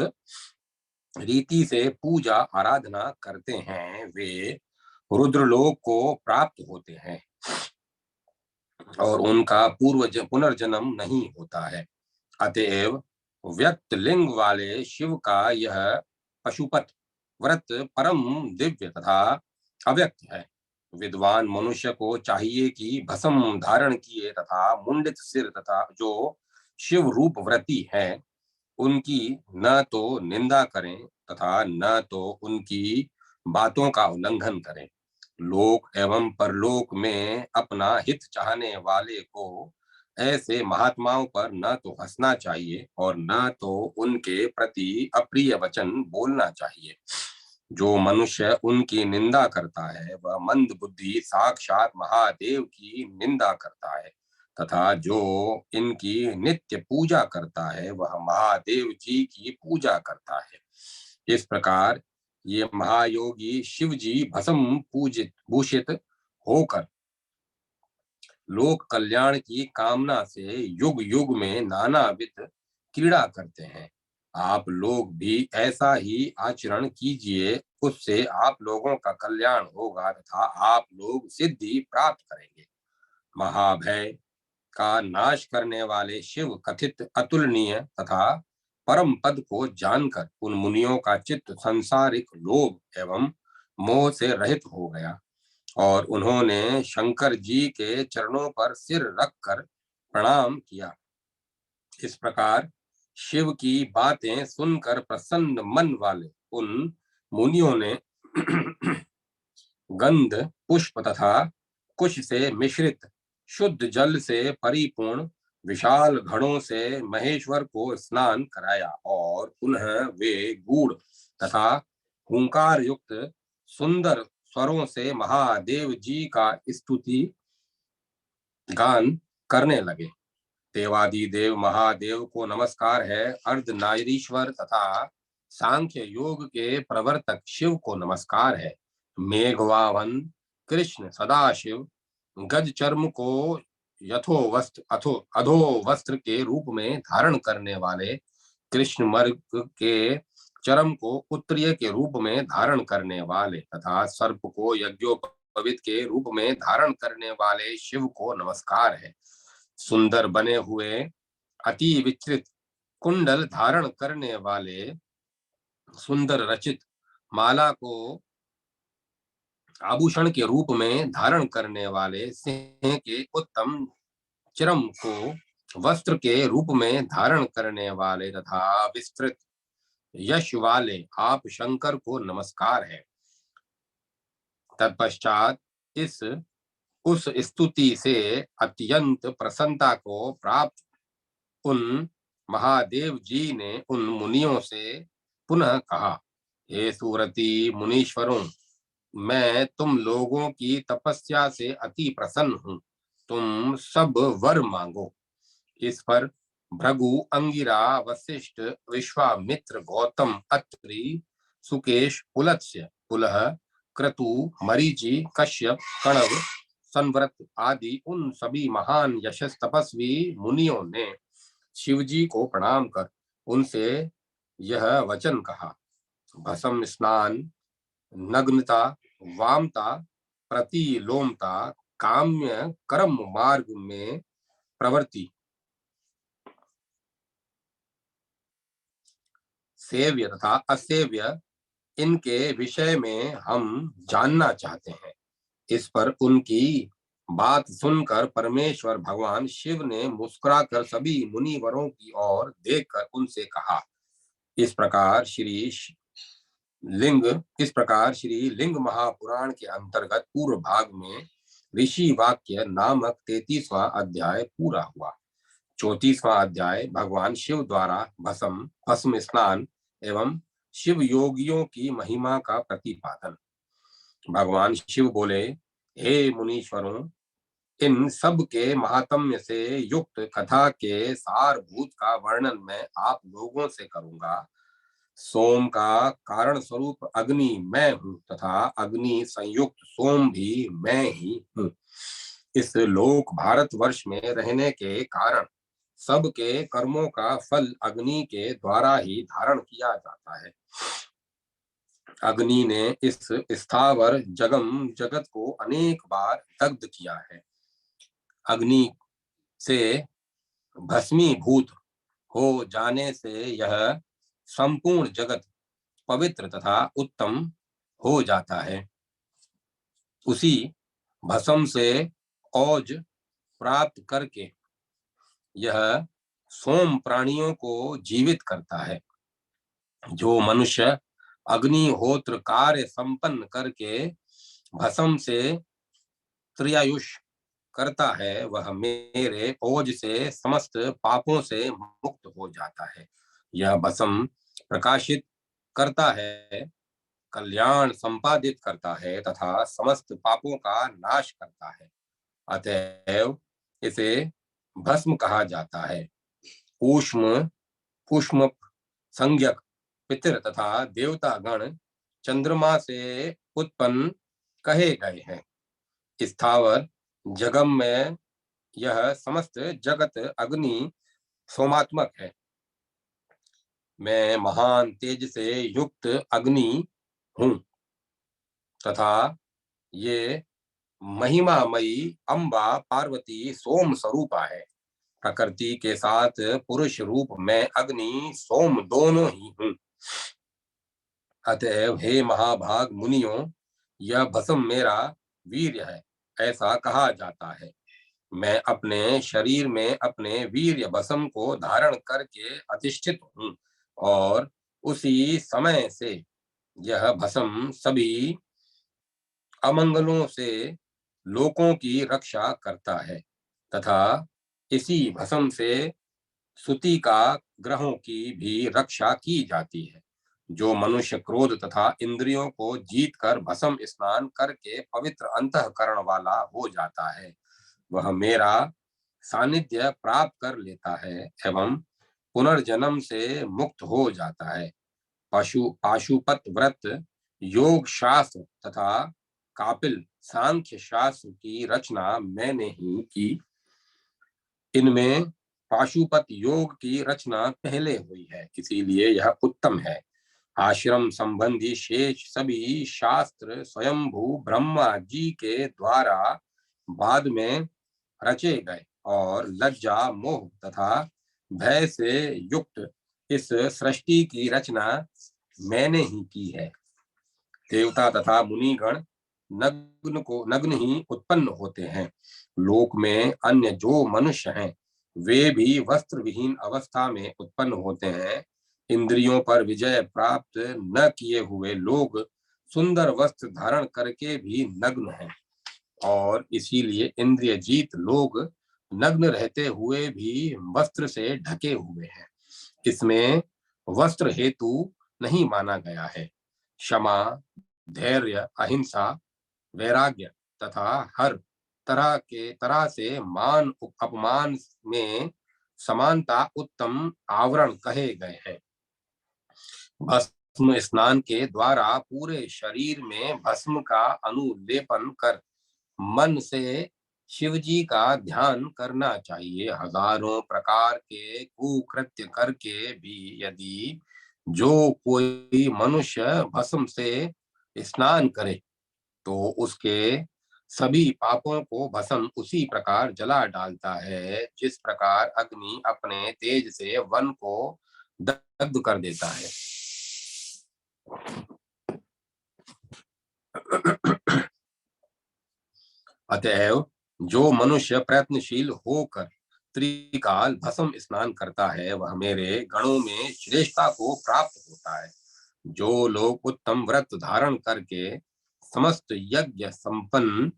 रीति से पूजा आराधना करते हैं, वे रुद्रलोक को प्राप्त होते हैं और उनका पुनर्जन्म नहीं होता है। अतएव व्यक्त लिंग वाले शिव का यह पशुपत व्रत परम दिव्य तथा अव्यक्त है। विद्वान मनुष्य को चाहिए कि भस्म धारण किए तथा मुंडित सिर तथा जो शिव रूप व्रती हैं उनकी न तो निंदा करें तथा न तो उनकी बातों का उल्लंघन करें। लोक एवं परलोक में अपना हित चाहने वाले को ऐसे महात्माओं पर न तो हंसना चाहिए और न तो उनके प्रति अप्रिय वचन बोलना चाहिए। जो मनुष्य उनकी निंदा करता है वह मंद बुद्धि साक्षात महादेव की निंदा करता है तथा जो इनकी नित्य पूजा करता है वह महादेव जी की पूजा करता है। इस प्रकार ये महायोगी शिव जी भस्म पूजित भूषित होकर लोक कल्याण की कामना से युग युग में नानाविध क्रीड़ा करते हैं। आप लोग भी ऐसा ही आचरण कीजिए, उससे आप लोगों का कल्याण होगा तथा आप लोग सिद्धि प्राप्त करेंगे। महाभय का नाश करने वाले शिव कथित अतुलनीय तथा परम पद को जानकर उन मुनियों का चित्त सांसारिक लोभ एवं मोह से रहित हो गया और उन्होंने शंकर जी के चरणों पर सिर रखकर प्रणाम किया। इस प्रकार शिव की बातें सुनकर प्रसन्न मन वाले उन मुनियों ने गंध पुष्प तथा कुश से मिश्रित शुद्ध जल से परिपूर्ण विशाल घड़ों से महेश्वर को स्नान कराया और पुनः वे गूढ़ तथा हुंकार युक्त सुंदर स्वरों से महादेव जी का स्तुति गान करने लगे। देवादिदेव महादेव को नमस्कार है। अर्धनारीश्वर तथा सांख्य योग के प्रवर्तक शिव को नमस्कार है। मेघवाहन कृष्ण सदाशिव गज चर्म को यथो वस्त्र अधो वस्त्र के रूप में धारण करने वाले, कृष्ण मर्ग के चरम को उत्तरीय के रूप में धारण करने वाले तथा सर्प को यज्ञोपवीत के रूप में धारण करने वाले शिव को नमस्कार है। सुंदर बने हुए अति विस्तृत कुंडल धारण करने वाले, सुंदर रचित माला को आभूषण के रूप में धारण करने वाले, सिंह के उत्तम चरम को वस्त्र के रूप में धारण करने वाले तथा विस्तृत यश वाले आप शंकर को नमस्कार है। तत्पश्चात इस उस स्तुति से अत्यंत प्रसन्नता को प्राप्त उन महादेव जी ने उन मुनियों से पुनः कहा, हे सुरति मुनीश्वरों, मैं तुम लोगों की तपस्या से अति प्रसन्न हूँ। तुम सब वर मांगो। इस पर भृगु, अंगिरा, वशिष्ठ, विश्वामित्र, गौतम, अत्रि, सुकेश, पुलत्स्य, पुलह, क्रतु, मरीचि, कश्यप, कणव, संव्रत आदि उन सभी महान यशस तपस्वी मुनियों ने शिवजी को प्रणाम कर उनसे यह वचन कहा, भस्म स्नान, नग्नता, वामता, प्रतिलोमता, काम्य कर्म मार्ग में प्रवृत्ति, सेव्य तथा असेव्य, इनके विषय में हम जानना चाहते हैं। इस पर उनकी बात सुनकर परमेश्वर भगवान शिव ने मुस्कुराकर सभी मुनिवरों की ओर देखकर उनसे कहा, इस प्रकार श्री लिंग महापुराण के अंतर्गत पूर्व भाग में ऋषि वाक्य नामक 33वां अध्याय पूरा हुआ। 34वां अध्याय भगवान शिव द्वारा भस्म स्नान एवं शिव योगियों की महिमा का प्रतिपादन। भगवान शिव बोले, हे मुनीश्वरों, इन सब के महात्म्य से युक्त कथा के सारभूत का वर्णन मैं आप लोगों से करूंगा। सोम का कारण स्वरूप अग्नि मैं हूँ तथा अग्नि संयुक्त सोम भी मैं ही हूँ। इस लोक भारतवर्ष में रहने के कारण सबके कर्मों का फल अग्नि के द्वारा ही धारण किया जाता है। अग्नि ने इस स्थावर जगम जगत को अनेक बार दग्ध किया है। अग्नि से भस्मीभूत हो जाने से यह संपूर्ण जगत पवित्र तथा उत्तम हो जाता है। उसी भस्म से ओज प्राप्त करके यह सोम प्राणियों को जीवित करता है। जो मनुष्य अग्निहोत्र कार्य संपन्न करके भस्म से त्रियायुष करता है, वह मेरे ओज से समस्त पापों से मुक्त हो जाता है। यह भस्म प्रकाशित करता है, कल्याण संपादित करता है तथा समस्त पापों का नाश करता है। अतएव इसे भस्म कहा जाता है। ऊष्म पुष्म संज्ञक पितर तथा देवता गण चंद्रमा से उत्पन्न कहे गए हैं। स्थावर जगम में यह समस्त जगत अग्नि सोमात्मक है। मैं महान तेज से युक्त अग्नि हूँ तथा ये महिमामयी अम्बा पार्वती सोम स्वरूपा है। प्रकृति के साथ पुरुष रूप में अग्नि सोम दोनों ही हूँ। अतएव हे महाभाग मुनियों, यह भस्म मेरा वीर्य है, ऐसा कहा जाता है। मैं अपने शरीर में अपने वीर्य भस्म को धारण करके अधिष्ठित हूँ और उसी समय से यह भस्म सभी अमंगलों से लोकों की रक्षा करता है तथा इसी भस्म से सुति का ग्रहों की भी रक्षा की जाती है। जो मनुष्य क्रोध तथा इंद्रियों को जीत कर भस्म स्नान करके पवित्र अंतःकरण वाला हो जाता है, वह मेरा सानिध्य प्राप्त कर लेता है एवं पुनर्जन्म से मुक्त हो जाता है। पाशुपत व्रत योग शास्त्र तथा कापिल सांख्य शास्त्र की रचना मैंने ही की। इनमें पाशुपत योग की रचना पहले हुई है, इसीलिए यह उत्तम है। आश्रम संबंधी शेष सभी शास्त्र स्वयंभू ब्रह्मा जी के द्वारा बाद में रचे गए और लज्जा मोह तथा भय से युक्त इस सृष्टि की रचना मैंने ही की है। देवता तथा मुनिगण नग्न ही उत्पन्न होते हैं। लोक में अन्य जो मनुष्य हैं वे भी वस्त्र विहीन अवस्था में उत्पन्न होते हैं। इंद्रियों पर विजय प्राप्त न किए हुए लोग सुंदर वस्त्र धारण करके भी नग्न हैं और इसीलिए इंद्रिय जीत लोग नग्न रहते हुए भी वस्त्र से ढके हुए हैं। इसमें वस्त्र हेतु नहीं माना गया है। क्षमा, धैर्य, अहिंसा, वैराग्य तथा हर तरह से मान अपमान में समानता उत्तम आवरण कहे गए हैं। भस्म स्नान के द्वारा पूरे शरीर में भस्म का अनुलेपन कर मन से शिव जी का ध्यान करना चाहिए। हजारों प्रकार के कुकृत्य करके भी यदि जो कोई मनुष्य भस्म से स्नान करे तो उसके सभी पापों को भस्म उसी प्रकार जला डालता है जिस प्रकार अग्नि अपने तेज से वन को दग्ध कर देता है। अतएव जो मनुष्य प्रयत्नशील होकर त्रिकाल भस्म स्नान करता है वह मेरे गणों में श्रेष्ठता को प्राप्त होता है। जो लोग उत्तम व्रत धारण करके समस्त यज्ञ संपन्न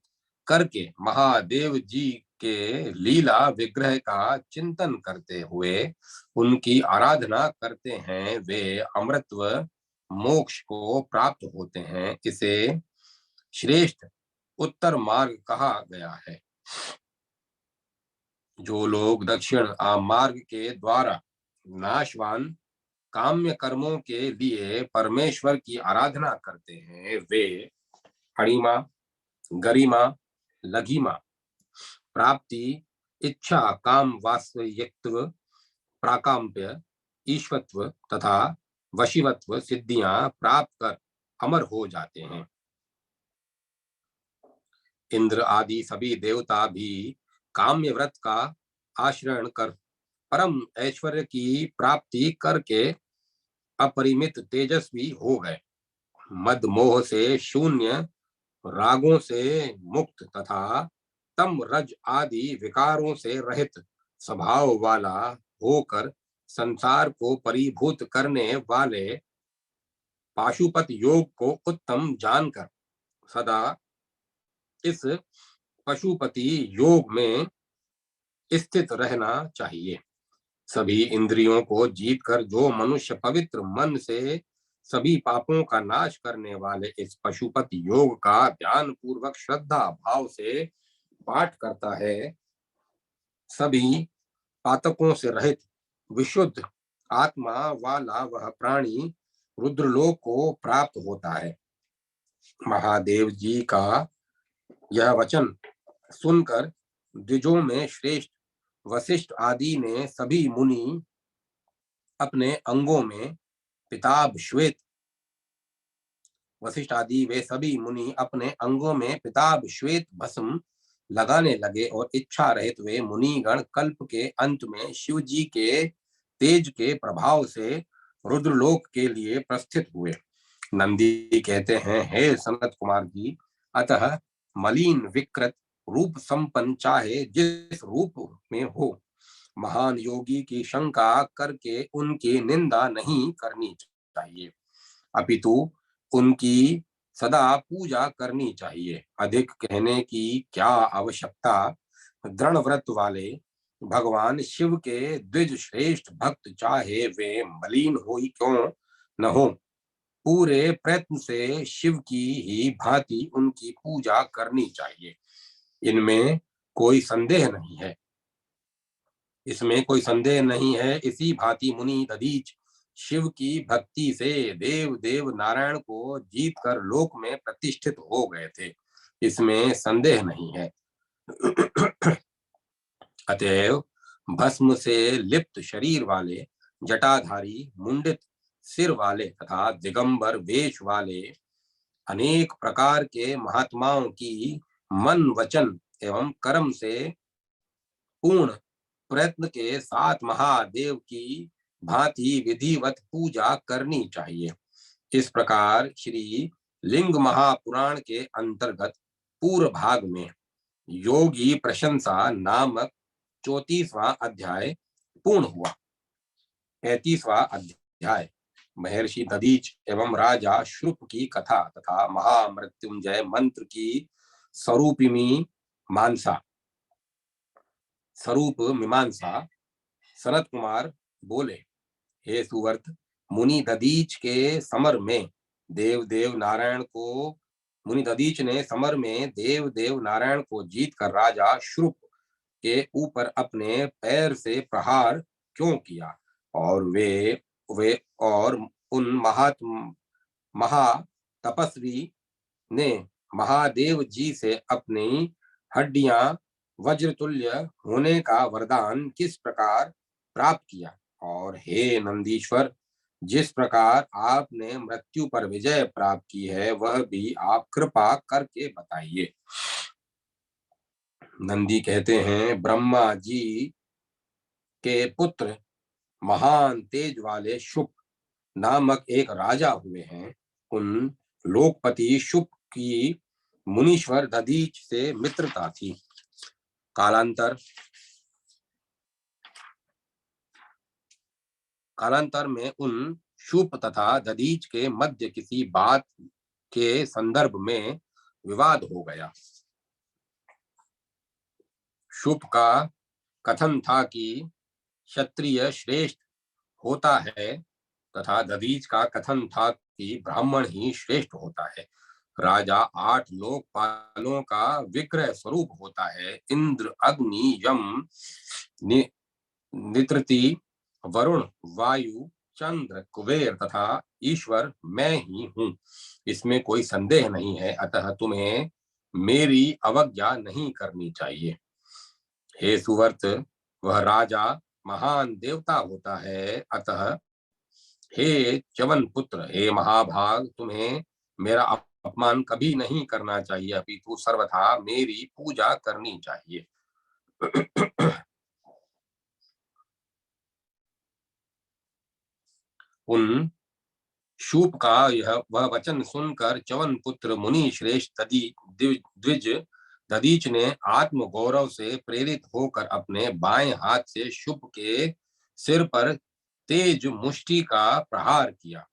करके महादेव जी के लीला विग्रह का चिंतन करते हुए उनकी आराधना करते हैं वे अमृतत्व मोक्ष को प्राप्त होते हैं। इसे श्रेष्ठ उत्तर मार्ग कहा गया है। जो लोग दक्षिण मार्ग के द्वारा नाशवान काम्य कर्मों के लिए परमेश्वर की आराधना करते हैं वे अणिमा, गरिमा, लघिमा प्राप्ति, इच्छा, काम, वास्तविकत्व, प्राकाम्य, ईश्वत्व तथा वशीवत्व सिद्धियां प्राप्त कर अमर हो जाते हैं। इंद्र आदि सभी देवता भी काम्य व्रत का आश्रय कर परम ऐश्वर्य की प्राप्ति करके अपरिमित तेजस्वी हो गए। मद मोह से शून्य, रागों से मुक्त तथा तम रज आदि विकारों से रहित स्वभाव वाला होकर संसार को परिभूत करने वाले पाशुपत योग को उत्तम जानकर सदा इस पशुपति योग में स्थित रहना चाहिए। सभी इंद्रियों को जीतकर जो मनुष्य पवित्र मन से सभी पापों का नाश करने वाले इस पशुपत योग का ध्यान पूर्वक श्रद्धा भाव से पाठ करता है सभी पातकों से रहित विशुद्ध आत्मा वाला वह प्राणी रुद्रलोक को प्राप्त होता है। महादेव जी का यह वचन सुनकर द्विजों में श्रेष्ठ वशिष्ठ आदि ने सभी मुनि अपने अंगों में पिताभ श्वेत वशिष्ठ आदि वे सभी मुनि अपने अंगों में पिताभ श्वेत भस्म लगाने लगे और इच्छा रहित वे मुनिगण कल्प के अंत में शिव जी के तेज के प्रभाव से रुद्रलोक के लिए प्रस्थित हुए। नंदी कहते हैं, हे सनत कुमार जी, अतः मलिन विकृत रूप संपन्न चाहे जिस रूप में हो, महान योगी की शंका करके उनकी निंदा नहीं करनी चाहिए, अपितु उनकी सदा पूजा करनी चाहिए। अधिक कहने की क्या आवश्यकता। दृढ़ व्रत वाले भगवान शिव के द्विज श्रेष्ठ भक्त चाहे वे मलिन हो ही क्यों न हो, पूरे प्रयत्न से शिव की ही भांति उनकी पूजा करनी चाहिए। इनमें कोई संदेह नहीं है, इसमें कोई संदेह नहीं है। इसी भांति मुनि दधीच शिव की भक्ति से देव देव नारायण को जीत कर लोक में प्रतिष्ठित हो गए थे, इसमें संदेह नहीं है। अतएव भस्म से लिप्त शरीर वाले, जटाधारी, मुंडित सिर वाले तथा दिगंबर वेश वाले अनेक प्रकार के महात्माओं की मन वचन एवं कर्म से पूर्ण प्रयत्न के साथ महादेव की भांति विधिवत पूजा करनी चाहिए। इस प्रकार श्री लिंग महापुराण के अंतर्गत पूर्व भाग में योगी प्रशंसा नामक 34वां अध्याय पूर्ण हुआ। 35वां अध्याय महर्षि दधीच एवं राजा श्रुप की कथा तथा महामृत्युंजय मंत्र की स्वरूप मीमांसा। सनत कुमार बोले, हे सुवर्त, मुनि दधीच के समर में देव देव नारायण को मुनि दधीच ने समर में देव देव नारायण को जीत कर राजा श्रुप के ऊपर अपने पैर से प्रहार क्यों किया, और वे और उन महा तपस्वी ने महादेव जी से अपनी हड्डियां वज्रतुल्य होने का वरदान किस प्रकार प्राप्त किया, और हे नंदीश्वर, जिस प्रकार आपने मृत्यु पर विजय प्राप्त की है वह भी आप कृपा करके बताइए। नंदी कहते हैं, ब्रह्मा जी के पुत्र महान तेज वाले शुक नामक एक राजा हुए हैं। उन लोकपति शुक की मुनीश्वर दधीच से मित्रता थी। कालांतर में उन शुप तथा दधीच के मध्य किसी बात के संदर्भ में विवाद हो गया। शुप का कथन था कि क्षत्रिय श्रेष्ठ होता है तथा दधीच का कथन था कि ब्राह्मण ही श्रेष्ठ होता है। राजा 8 लोकपालों का विक्रय स्वरूप होता है। इंद्र, अग्नि, यम, नित्रति, वरुण, वायु, चंद्र, कुबेर तथा ईश्वर मैं ही हूँ, इसमें कोई संदेह नहीं है। अतः तुम्हें मेरी अवज्ञा नहीं करनी चाहिए। हे सुवर्त, वह राजा महान देवता होता है। अतः हे च्यवन पुत्र, हे महाभाग, तुम्हें मेरा अपमान कभी नहीं करना चाहिए, अपितु सर्वथा मेरी पूजा करनी चाहिए। उन शूप का वह वचन सुनकर च्यवन पुत्र मुनि श्रेष्ठ द्विज दधीच ने आत्म गौरव से प्रेरित होकर अपने बाएं हाथ से शुप के सिर पर तेज मुष्टि का प्रहार किया।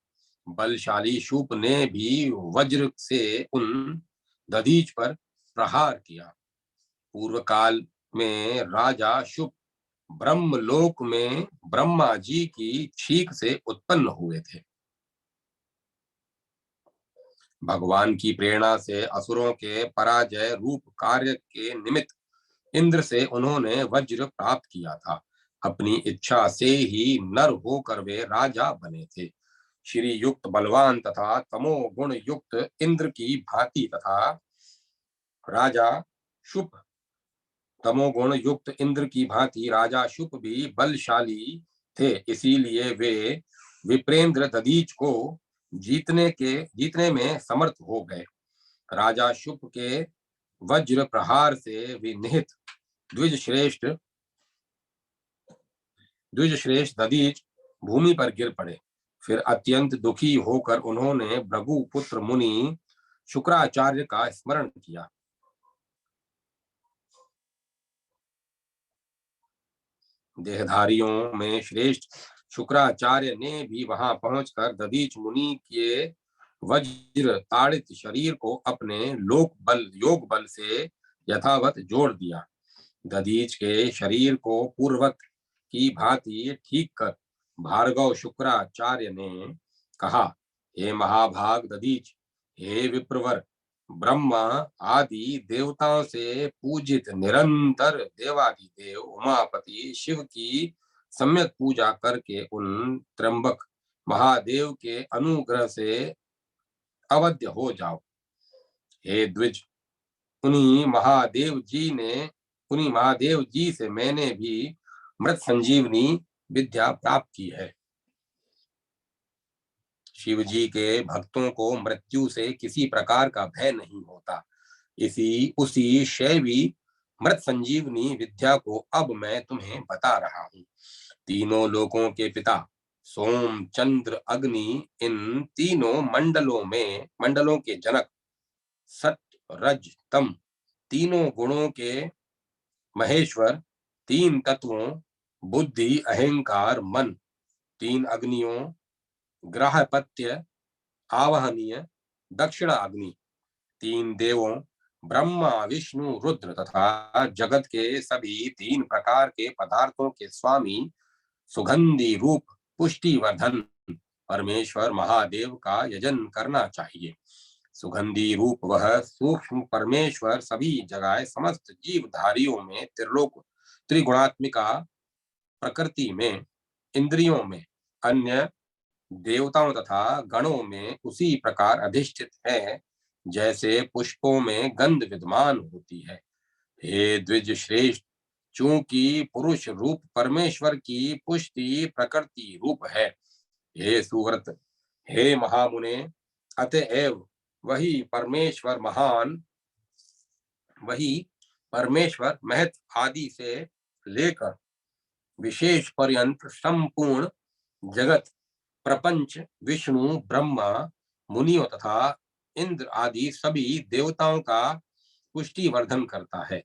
बलशाली शुप ने भी वज्र से उन दधीच पर प्रहार किया। पूर्व काल में राजा शुप ब्रह्मलोक में ब्रह्मा जी की छींक से उत्पन्न हुए थे। भगवान की प्रेरणा से असुरों के पराजय रूप कार्य के निमित्त इंद्र से उन्होंने वज्र प्राप्त किया था। अपनी इच्छा से ही नर होकर वे राजा बने थे। श्री युक्त बलवान तथा तमो गुण युक्त इंद्र की भांति तथा राजा शुभ तमोगुण युक्त इंद्र की भांति राजा शुभ भी बलशाली थे। इसीलिए वे विप्रेंद्र दधीच को जीतने में समर्थ हो गए। राजा शुभ के वज्र प्रहार से विनिहित द्विज श्रेष्ठ दधीच भूमि पर गिर पड़े। फिर अत्यंत दुखी होकर उन्होंने भृगु पुत्र मुनि शुक्राचार्य का स्मरण किया। देहधारियों में श्रेष्ठ शुक्राचार्य ने भी वहां पहुंचकर दधीच मुनि के वज्र ताड़ित शरीर को अपने योग बल से यथावत जोड़ दिया। दधीच के शरीर को पूर्वक की भांति ठीक कर भार्गव शुक्राचार्य ने कहा, हे महाभाग दधीच, हे विप्रवर, ब्रह्मा आदि देवताओं से पूजित निरंतर देवाधिदेव उमापति शिव की सम्यक पूजा करके उन त्र्यंबक महादेव के अनुग्रह से अवध्य हो जाओ। हे द्विज, उन्हीं महादेव जी से मैंने भी मृत संजीवनी विद्या प्राप्त की है। शिव जी के भक्तों को मृत्यु से किसी प्रकार का भय नहीं होता। उसी शैवी मृत संजीवनी विद्या को अब मैं तुम्हें बता रहा हूँ। तीनों लोकों के पिता सोम चंद्र अग्नि इन तीनों मंडलों के जनक, सत्य रज तम तीनों गुणों के महेश्वर, तीन तत्वों बुद्धि अहंकार मन, तीन अग्नियों ग्राहपत्य आवहनीय दक्षिणा अग्नि, तीन देवों ब्रह्मा विष्णु रुद्र तथा जगत के सभी तीन प्रकार के पदार्थों के स्वामी सुगंधी रूप पुष्टिवर्धन परमेश्वर महादेव का यजन करना चाहिए। सुगंधी रूप वह सूक्ष्म परमेश्वर सभी जगह समस्त जीवधारियों में त्रिगुणात्मिका प्रकृति में, इंद्रियों में, अन्य देवताओं तथा गणों में उसी प्रकार अधिष्ठित है जैसे पुष्पों में गंध विद्यमान होती है। हे द्विज श्रेष्ठ, चूंकि पुरुष रूप परमेश्वर की पुष्टि प्रकृति रूप है, हे सुव्रत, हे महामुने, अतएव वही परमेश्वर महत आदि से लेकर विशेष पर्यंत संपूर्ण जगत प्रपंच विष्णु ब्रह्मा मुनियों तथा इंद्र आदि सभी देवताओं का पुष्टि वर्धन करता है।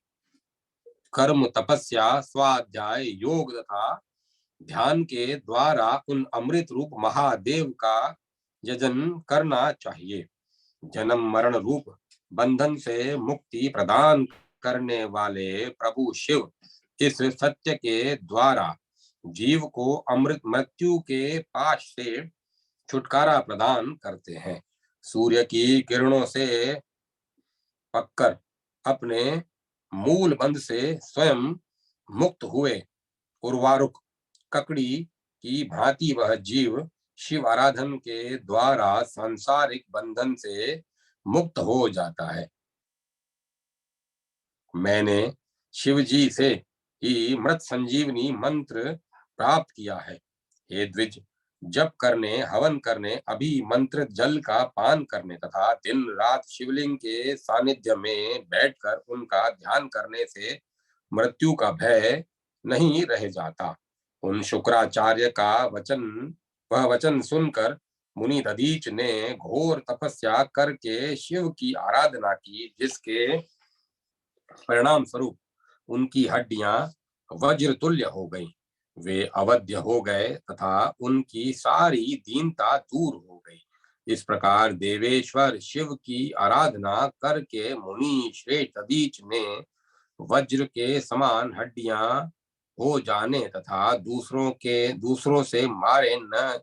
कर्म तपस्या स्वाध्याय योग तथा ध्यान के द्वारा उन अमृत रूप महादेव का यजन करना चाहिए। जन्म मरण रूप बंधन से मुक्ति प्रदान करने वाले प्रभु शिव इस सत्य के द्वारा जीव को अमृत मृत्यु के पाश से छुटकारा प्रदान करते हैं। सूर्य की किरणों से पककर अपने मूल बंध से स्वयं मुक्त हुए उर्वारुक ककड़ी की भांति वह जीव शिव आराधन के द्वारा सांसारिक बंधन से मुक्त हो जाता है। मैंने शिव जी से ही मृत संजीवनी मंत्र प्राप्त किया है। हे द्विज, जप करने, हवन करने, अभिमंत्रित जल का पान करने तथा दिन रात शिवलिंग के सानिध्य में बैठकर उनका ध्यान करने से मृत्यु का भय नहीं रह जाता। उन शुक्राचार्य का वचन सुनकर मुनि दधीच ने घोर तपस्या करके शिव की आराधना की, जिसके परिणाम स्वरूप उनकी हड्डियां वज्र तुल्य हो गईं। वे अवध्य हो गए तथा उनकी सारी दीनता दूर हो गई। इस प्रकार देवेश्वर शिव की आराधना करके मुनि श्रेष्ठ दधीच ने वज्र के समान हड्डियां हो जाने तथा दूसरों से मारे न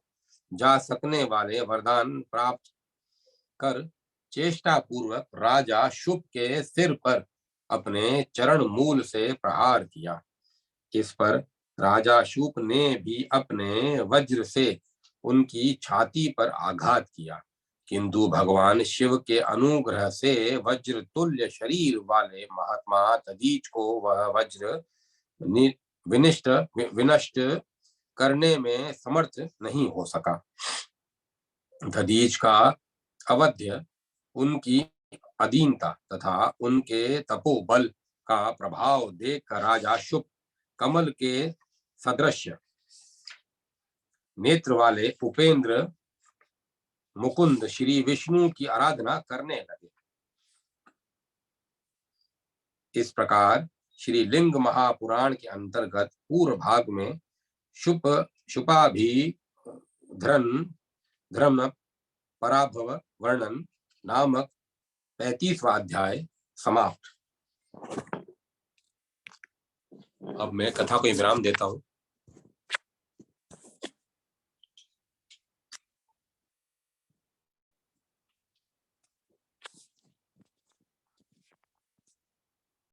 जा सकने वाले वरदान प्राप्त कर चेष्टा पूर्वक राजा शुभ के सिर पर अपने चरण मूल से प्रहार किया। इस पर राजा शुभ ने भी अपने वज्र से उनकी छाती पर आघात किया, किंतु भगवान शिव के अनुग्रह से वज्र तुल्य शरीर वाले महात्मा दधीच को वह वज्र विनष्ट करने में समर्थ नहीं हो सका। दधीच का अवध्य उनकी अधीनता तथा उनके तपोबल का प्रभाव देखकर राजा शुभ कमल के सदृश नेत्र वाले उपेंद्र मुकुंद श्री विष्णु की आराधना करने लगे। इस प्रकार श्री लिंग महापुराण के अंतर्गत पूर्व भाग में धर्म पराभव वर्णन नामक 35वां अध्याय समाप्त। अब मैं कथा को विराम देता हूँ।